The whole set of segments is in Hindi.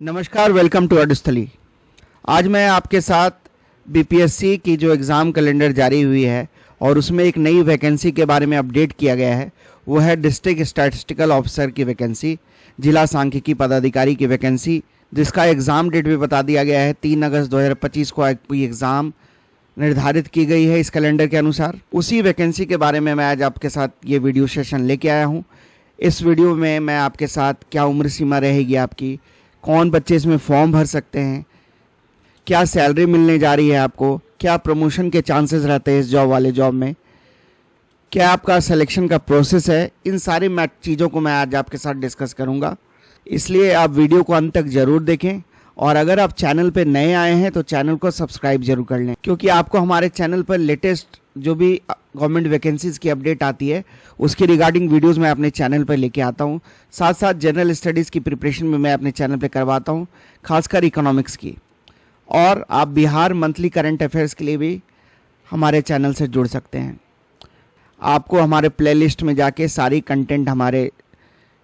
नमस्कार, वेलकम टू अडस्थली। आज मैं आपके साथ बीपीएससी की जो एग्ज़ाम कैलेंडर जारी हुई है और उसमें एक नई वैकेंसी के बारे में अपडेट किया गया है। वो है डिस्ट्रिक्ट स्टैटिस्टिकल ऑफिसर की वैकेंसी, जिला सांख्यिकी पदाधिकारी की वैकेंसी, जिसका एग्ज़ाम डेट भी बता दिया गया है। 3 अगस्त 2025 को एग्ज़ाम निर्धारित की गई है इस कैलेंडर के अनुसार। उसी वैकेंसी के बारे में मैं आज आपके साथ ये वीडियो सेशन लेके आया हूँ। इस वीडियो में मैं आपके साथ क्या उम्र सीमा रहेगी आपकी, कौन बच्चे इसमें फॉर्म भर सकते हैं, क्या सैलरी मिलने जा रही है आपको, क्या प्रमोशन के चांसेस रहते हैं इस जॉब वाले जॉब में, क्या आपका सिलेक्शन का प्रोसेस है, इन सारी चीज़ों को मैं आज आपके साथ डिस्कस करूंगा। इसलिए आप वीडियो को अंत तक ज़रूर देखें और अगर आप चैनल पर नए आए हैं तो चैनल को सब्सक्राइब जरूर कर लें, क्योंकि आपको हमारे चैनल पर लेटेस्ट जो भी गवर्नमेंट वैकेंसीज़ की अपडेट आती है उसकी रिगार्डिंग वीडियोस मैं अपने चैनल पर लेके आता हूँ। साथ साथ जनरल स्टडीज़ की प्रिपरेशन में मैं अपने चैनल पे करवाता हूँ, खासकर इकोनॉमिक्स की। और आप बिहार मंथली करंट अफेयर्स के लिए भी हमारे चैनल से जुड़ सकते हैं। आपको हमारे प्लेलिस्ट में जाके सारी कंटेंट हमारे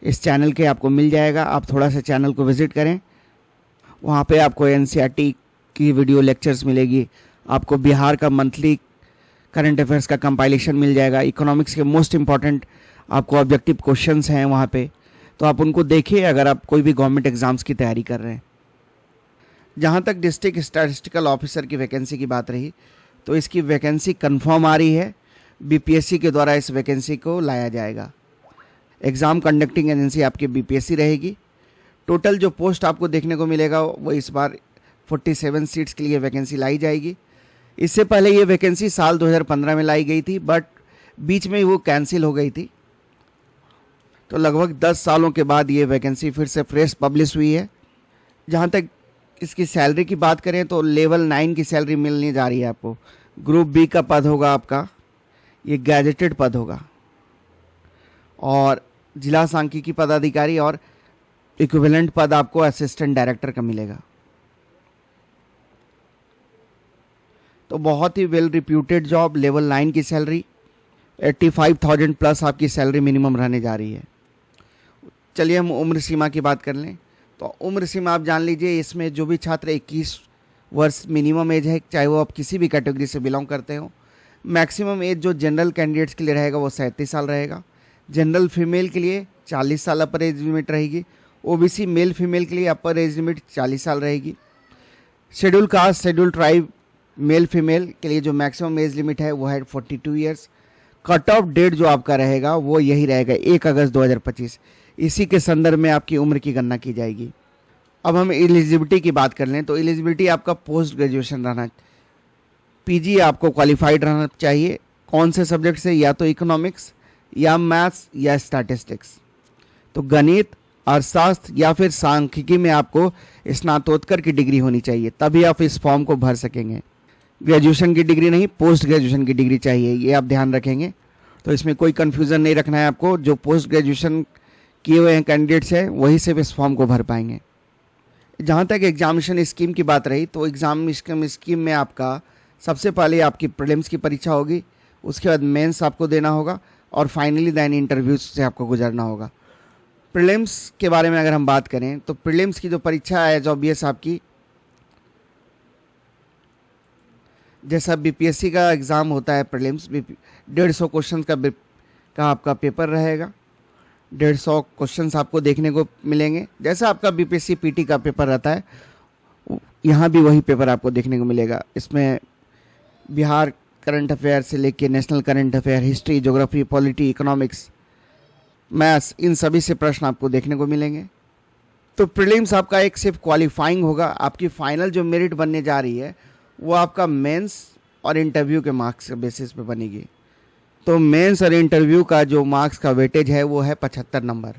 इस चैनल के आपको मिल जाएगा। आप थोड़ा सा चैनल को विज़िट करें, वहाँ पे आपको एनसीईआरटी की वीडियो लेक्चर्स मिलेगी, आपको बिहार का मंथली करंट अफेयर्स का कंपाइलेशन मिल जाएगा, इकोनॉमिक्स के मोस्ट इंपॉर्टेंट आपको ऑब्जेक्टिव क्वेश्चंस हैं वहाँ पे, तो आप उनको देखिए अगर आप कोई भी गवर्नमेंट एग्जाम्स की तैयारी कर रहे हैं। जहाँ तक डिस्ट्रिक्ट स्टैटिस्टिकल ऑफिसर की वैकेंसी की बात रही तो इसकी वैकेंसी कंफर्म आ रही है। बीपीएससी के द्वारा इस वैकेंसी को लाया जाएगा। एग्ज़ाम कंडक्टिंग एजेंसी आपकी बीपीएससी रहेगी। टोटल जो पोस्ट आपको देखने को मिलेगा वो इस बार 47 सीट्स के लिए वैकेंसी लाई जाएगी। इससे पहले ये वैकेंसी साल 2015 में लाई गई थी, बट बीच में वो कैंसिल हो गई थी। तो लगभग 10 सालों के बाद ये वैकेंसी फिर से फ्रेश पब्लिश हुई है। जहाँ तक इसकी सैलरी की बात करें तो लेवल 9 की सैलरी मिलने जा रही है आपको। ग्रुप बी का पद होगा आपका, ये गैजेटेड पद होगा, और जिला सांख्यिकी पदाधिकारी और इक्विवेलेंट पद आपको असिस्टेंट डायरेक्टर का मिलेगा। तो बहुत ही वेल रिप्यूटेड जॉब, लेवल 9 की सैलरी, 85,000 प्लस आपकी सैलरी मिनिमम रहने जा रही है। चलिए हम उम्र सीमा की बात कर लें। तो उम्र सीमा आप जान लीजिए, इसमें जो भी छात्र 21 वर्ष मिनिमम एज है, चाहे वो आप किसी भी कैटेगरी से बिलोंग करते हो। मैक्सिमम एज जो जनरल कैंडिडेट्स के लिए रहेगा वो 37 साल रहेगा। जनरल फीमेल के लिए 40 साल अपर एज लिमिट रहेगी। ओबीसी मेल फीमेल के लिए अपर एज लिमिट 40 साल रहेगी। Schedule caste, schedule tribe male female के लिए जो मैक्सिमम एज लिमिट है वो है 42 ईयर्स। कट ऑफ डेट जो आपका रहेगा वो यही रहेगा 1 अगस्त 2025। इसी के संदर्भ में आपकी उम्र की गणना की जाएगी। अब हम एलिजिबिलिटी की बात कर लें तो एलिजिबिलिटी आपका पोस्ट ग्रेजुएशन रहना, पीजी आपको क्वालिफाइड रहना चाहिए। कौन से सब्जेक्ट से, या तो इकोनॉमिक्स या मैथ्स या स्टैटिस्टिक्स। तो गणित, अर्थशास्त्र या फिर सांख्यिकी में आपको स्नातकोत्तर की डिग्री होनी चाहिए, तभी आप इस फॉर्म को भर सकेंगे। ग्रेजुएशन की डिग्री नहीं, पोस्ट ग्रेजुएशन की डिग्री चाहिए, ये आप ध्यान रखेंगे। तो इसमें कोई कन्फ्यूज़न नहीं रखना है आपको। जो पोस्ट ग्रेजुएशन किए हुए हैं कैंडिडेट्स हैं वही सिर्फ इस फॉर्म को भर पाएंगे। जहाँ तक एग्जामिनेशन स्कीम की बात रही तो एग्जामिनेशन स्कीम में आपका सबसे पहले आपकी प्रीलिम्स की परीक्षा होगी, उसके बाद मेंस आपको देना होगा और फाइनली दैन इंटरव्यूज से आपको गुजरना होगा। प्रीलिम्स के बारे में अगर हम बात करें तो प्रीलिम्स की जो परीक्षा है एज ऑब्वियस आपकी, जैसा बीपीएससी का एग्ज़ाम होता है प्रीलिम्स, 150 क्वेश्चन का आपका पेपर रहेगा। 150 क्वेश्चंस आपको देखने को मिलेंगे। जैसा आपका बीपीएससी पीटी का पेपर रहता है, यहाँ भी वही पेपर आपको देखने को मिलेगा। इसमें बिहार करंट अफेयर से लेके national current affair, history, geography, polity, economics, maths, इन सभी से प्रश्न आपको देखने को मिलेंगे। तो प्रीलिम्स आपका एक सिर्फ क्वालिफाइंग होगा। आपकी फाइनल जो मेरिट बनने जा रही है वो आपका मेंस और इंटरव्यू के मार्क्स के बेसिस पे बनेगी। तो मेंस और इंटरव्यू का जो मार्क्स का वेटेज है वो है 75 नंबर,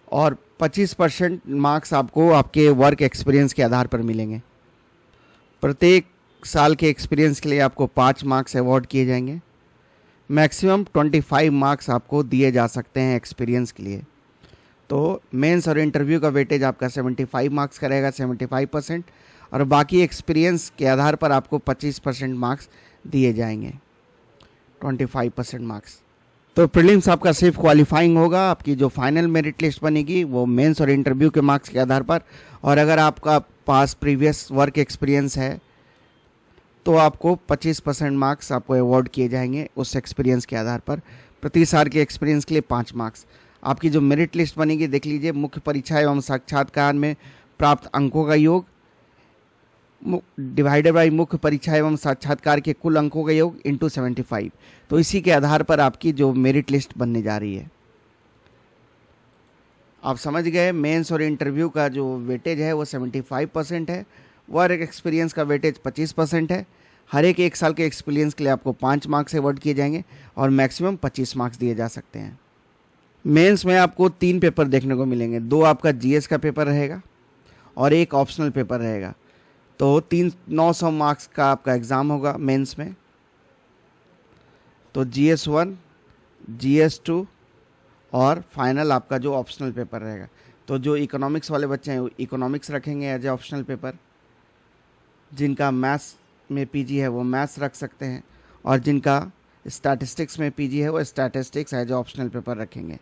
और 25% मार्क्स आपको आपके वर्क एक्सपीरियंस के आधार पर मिलेंगे। प्रत्येक साल के एक्सपीरियंस के लिए आपको 5 मार्क्स अवॉर्ड किए जाएंगे। मैक्सिमम 25 मार्क्स आपको दिए जा सकते हैं एक्सपीरियंस के लिए। तो मेंस और इंटरव्यू का वेटेज आपका 75 मार्क्स का रहेगा, 75%, और बाकी एक्सपीरियंस के आधार पर आपको 25% मार्क्स दिए जाएंगे, 25% मार्क्स। तो प्रीलिम्स आपका सिर्फ क्वालिफाइंग होगा। आपकी जो फाइनल मेरिट लिस्ट बनेगी वो मेंस और इंटरव्यू के मार्क्स के आधार पर, और अगर आपका पास प्रीवियस वर्क एक्सपीरियंस है तो आपको 25% मार्क्स आपको अवॉर्ड किए जाएंगे उस एक्सपीरियंस के आधार पर। प्रति साल के एक्सपीरियंस के लिए 5 मार्क्स। आपकी जो मेरिट लिस्ट बनेगी देख लीजिए, मुख्य परीक्षा एवं साक्षात्कार में प्राप्त अंकों का योग डिवाइडेड बाई मुख्य परीक्षा एवं साक्षात्कार के कुल अंकों का योग इंटू 75। तो इसी के आधार पर आपकी जो मेरिट लिस्ट बनने जा रही है। आप समझ गए, मेंस और इंटरव्यू का जो वेटेज है वो 75% है, वर्क एक्सपीरियंस का वेटेज 25% है। हर एक साल के एक्सपीरियंस के लिए आपको 5 मार्क्स अवॉर्ड किए जाएंगे और मैक्सिमम 25 मार्क्स दिए जा सकते हैं। मेंस में आपको 3 पेपर देखने को मिलेंगे, 2 आपका जीएस का पेपर रहेगा और 1 ऑप्शनल पेपर रहेगा। तो 900 मार्क्स का आपका एग्ज़ाम होगा मेंस में। तो GS1, GS2 और फाइनल आपका जो ऑप्शनल पेपर रहेगा। तो जो इकोनॉमिक्स वाले बच्चे हैं वो इकोनॉमिक्स रखेंगे एज ए ऑप्शनल पेपर, जिनका मैथ्स में पीजी है वो मैथ्स रख सकते हैं, और जिनका स्टैटिस्टिक्स में पीजी है वो statistics as a optional paper रखेंगे।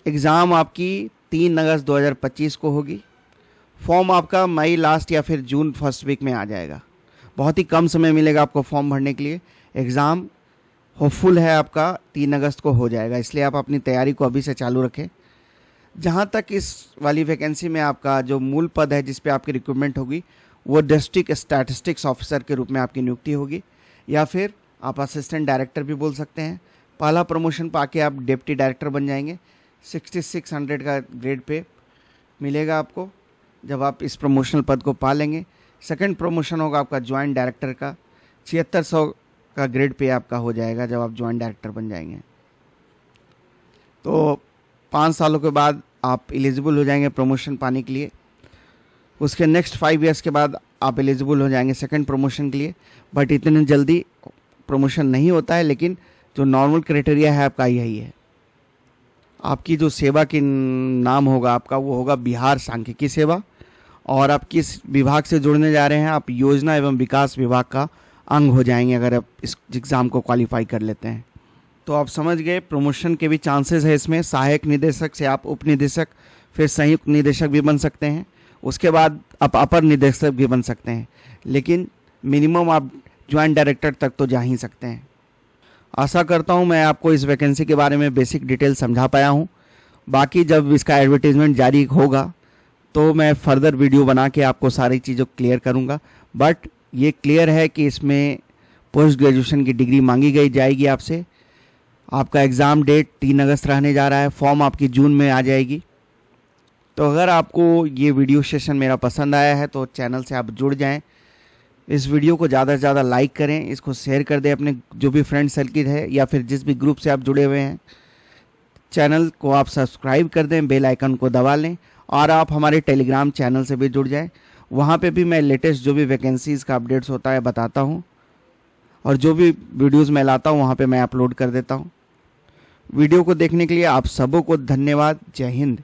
एग्ज़ाम आपकी 3 अगस्त 2025 को होगी। फॉर्म आपका मई लास्ट या फिर जून फर्स्ट वीक में आ जाएगा। बहुत ही कम समय मिलेगा आपको फॉर्म भरने के लिए। एग्ज़ाम होपफुल है आपका 3 अगस्त को हो जाएगा, इसलिए आप अपनी तैयारी को अभी से चालू रखें। जहाँ तक इस वाली वैकेंसी में आपका जो मूल पद है जिस पे आपकी रिक्रूटमेंट होगी वो डिस्ट्रिक्ट स्टैटिस्टिक्स ऑफिसर के रूप में आपकी नियुक्ति होगी, या फिर आप असिस्टेंट डायरेक्टर भी बोल सकते हैं। पहला प्रमोशन पाके आप डिप्टी डायरेक्टर बन जाएंगे। 6600 का ग्रेड पे मिलेगा आपको जब आप इस प्रमोशनल पद को पा लेंगे। सेकंड प्रमोशन होगा आपका ज्वाइंट डायरेक्टर का, 7600 का ग्रेड पे आपका हो जाएगा जब आप ज्वाइंट डायरेक्टर बन जाएंगे। तो 5 सालों के बाद आप एलिजिबल हो जाएंगे प्रमोशन पाने के लिए। उसके नेक्स्ट 5 ईयर्स के बाद आप एलिजिबल हो जाएंगे सेकंड प्रमोशन के लिए। बट इतने जल्दी प्रमोशन नहीं होता है, लेकिन जो नॉर्मल क्राइटेरिया है आपका यही है। आपकी जो सेवा की नाम होगा आपका वो होगा बिहार सांख्यिकी सेवा, और आप किस विभाग से जुड़ने जा रहे हैं, आप योजना एवं विकास विभाग का अंग हो जाएंगे अगर आप इस एग्ज़ाम को क्वालिफाई कर लेते हैं। तो आप समझ गए, प्रमोशन के भी चांसेस है इसमें। सहायक निदेशक से आप उप निदेशक, फिर संयुक्त निदेशक भी बन सकते हैं, उसके बाद आप अपर निदेशक भी बन सकते हैं, लेकिन मिनिमम आप ज्वाइंट डायरेक्टर तक तो जा ही सकते हैं। आशा करता हूं मैं आपको इस वैकेंसी के बारे में बेसिक डिटेल समझा पाया हूं। बाकी जब इसका एडवर्टीजमेंट जारी होगा तो मैं फर्दर वीडियो बना के आपको सारी चीज़ों क्लियर करूंगा। बट ये क्लियर है कि इसमें पोस्ट ग्रेजुएशन की डिग्री मांगी गई जाएगी आपसे। आपका एग्ज़ाम डेट 3 अगस्त रहने जा रहा है। फॉर्म आपकी जून में आ जाएगी। तो अगर आपको ये वीडियो सेशन मेरा पसंद आया है तो चैनल से आप जुड़ जाएं। इस वीडियो को ज़्यादा से ज़्यादा लाइक करें, इसको शेयर कर दें अपने जो भी फ्रेंड सर्किल है या फिर जिस भी ग्रुप से आप जुड़े हुए हैं। चैनल को आप सब्सक्राइब कर दें, बेल आइकन को दबा लें, और आप हमारे टेलीग्राम चैनल से भी जुड़ जाएं। वहाँ पे भी मैं लेटेस्ट जो भी वैकेंसीज़ का अपडेट्स होता है बताता हूँ, और जो भी वीडियोस मैं लाता हूँ वहाँ पे मैं अपलोड कर देता हूँ। वीडियो को देखने के लिए आप सबों को धन्यवाद। जय हिंद।